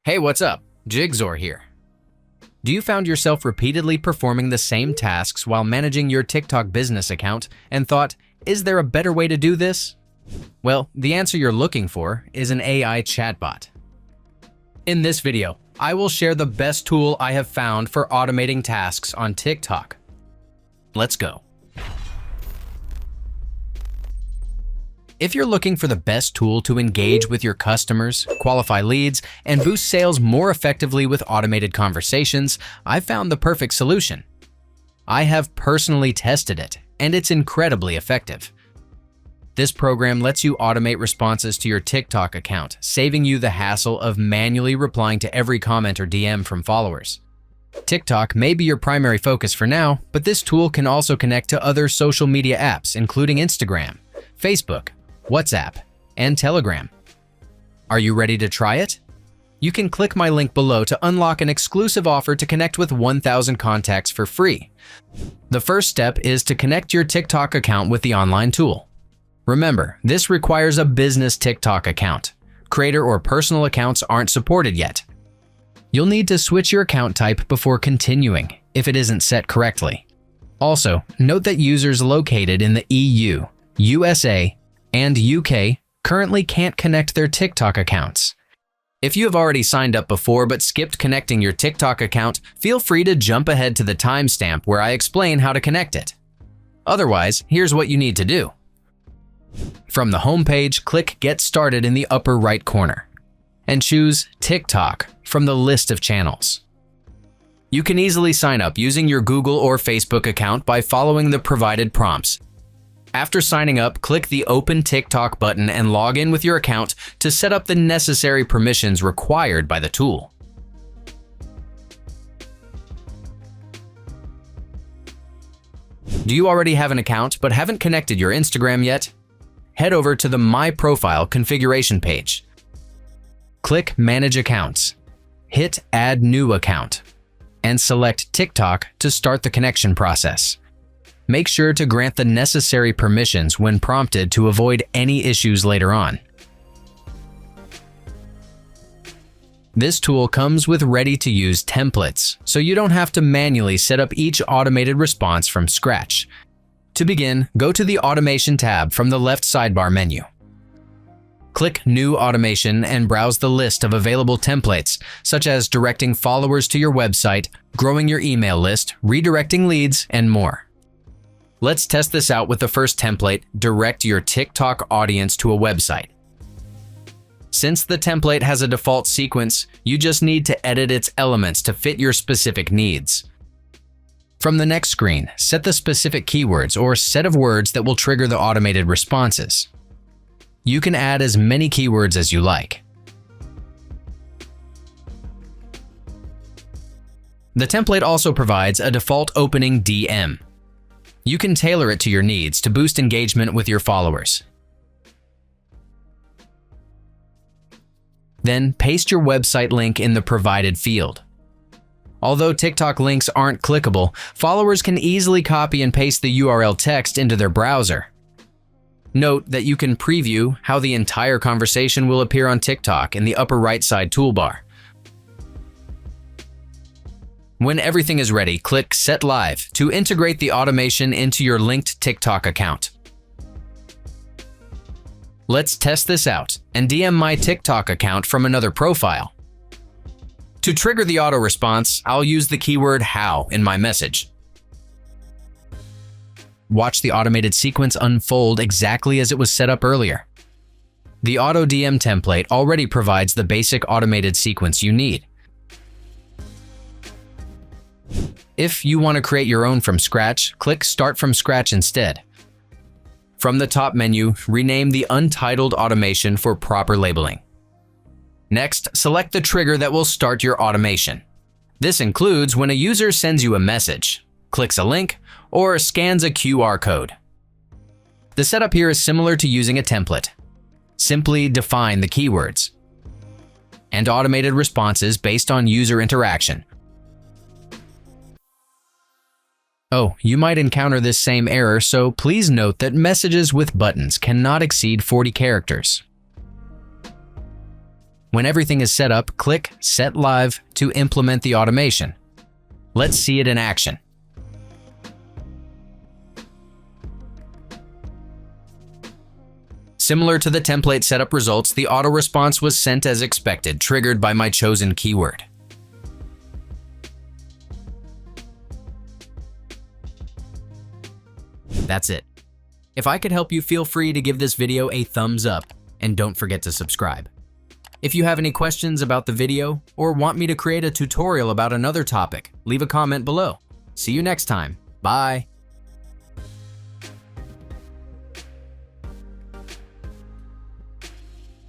Hey, what's up? Jigsaw here. Do you found yourself repeatedly performing the same tasks while managing your TikTok business account and thought, is there a better way to do this? Well, the answer you're looking for is an AI chatbot. In this video, I will share the best tool I have found for automating tasks on TikTok. Let's go. If you're looking for the best tool to engage with your customers, qualify leads, and boost sales more effectively with automated conversations, I've found the perfect solution. I have personally tested it, and it's incredibly effective. This program lets you automate responses to your TikTok account, saving you the hassle of manually replying to every comment or DM from followers. TikTok may be your primary focus for now, but this tool can also connect to other social media apps, including Instagram, Facebook, WhatsApp, and Telegram. Are you ready to try it? You can click my link below to unlock an exclusive offer to connect with 1,000 contacts for free. The first step is to connect your TikTok account with the online tool. Remember, this requires a business TikTok account. Creator or personal accounts aren't supported yet. You'll need to switch your account type before continuing if it isn't set correctly. Also, note that users located in the EU, USA, and UK currently can't connect their TikTok accounts. If you have already signed up before but skipped connecting your TikTok account, feel free to jump ahead to the timestamp where I explain how to connect it. Otherwise, here's what you need to do. From the homepage, click Get Started in the upper right corner and choose TikTok from the list of channels. You can easily sign up using your Google or Facebook account by following the provided prompts. After signing up, click the Open TikTok button and log in with your account to set up the necessary permissions required by the tool. Do you already have an account but haven't connected your Instagram yet? Head over to the My Profile configuration page. Click Manage Accounts. Hit Add New Account and select TikTok to start the connection process. Make sure to grant the necessary permissions when prompted to avoid any issues later on. This tool comes with ready-to-use templates, so you don't have to manually set up each automated response from scratch. To begin, go to the Automation tab from the left sidebar menu. Click New Automation and browse the list of available templates, such as directing followers to your website, growing your email list, redirecting leads, and more. Let's test this out with the first template, Direct Your TikTok Audience to a Website. Since the template has a default sequence, you just need to edit its elements to fit your specific needs. From the next screen, set the specific keywords or set of words that will trigger the automated responses. You can add as many keywords as you like. The template also provides a default opening DM. You can tailor it to your needs to boost engagement with your followers. Then paste your website link in the provided field. Although TikTok links aren't clickable, followers can easily copy and paste the URL text into their browser. Note that you can preview how the entire conversation will appear on TikTok in the upper right side toolbar. When everything is ready, click Set Live to integrate the automation into your linked TikTok account. Let's test this out and DM my TikTok account from another profile. To trigger the auto response, I'll use the keyword HOW in my message. Watch the automated sequence unfold exactly as it was set up earlier. The Auto DM template already provides the basic automated sequence you need. If you want to create your own from scratch, click Start from Scratch instead. From the top menu, rename the untitled automation for proper labeling. Next, select the trigger that will start your automation. This includes when a user sends you a message, clicks a link, or scans a QR code. The setup here is similar to using a template. Simply define the keywords and automated responses based on user interaction. Oh, you might encounter this same error, so please note that messages with buttons cannot exceed 40 characters. When everything is set up, click Set Live to implement the automation. Let's see it in action. Similar to the template setup results, the auto response was sent as expected, triggered by my chosen keyword. That's it. If I could help you, feel free to give this video a thumbs up and don't forget to subscribe. If you have any questions about the video or want me to create a tutorial about another topic, leave a comment below. See you next time. Bye.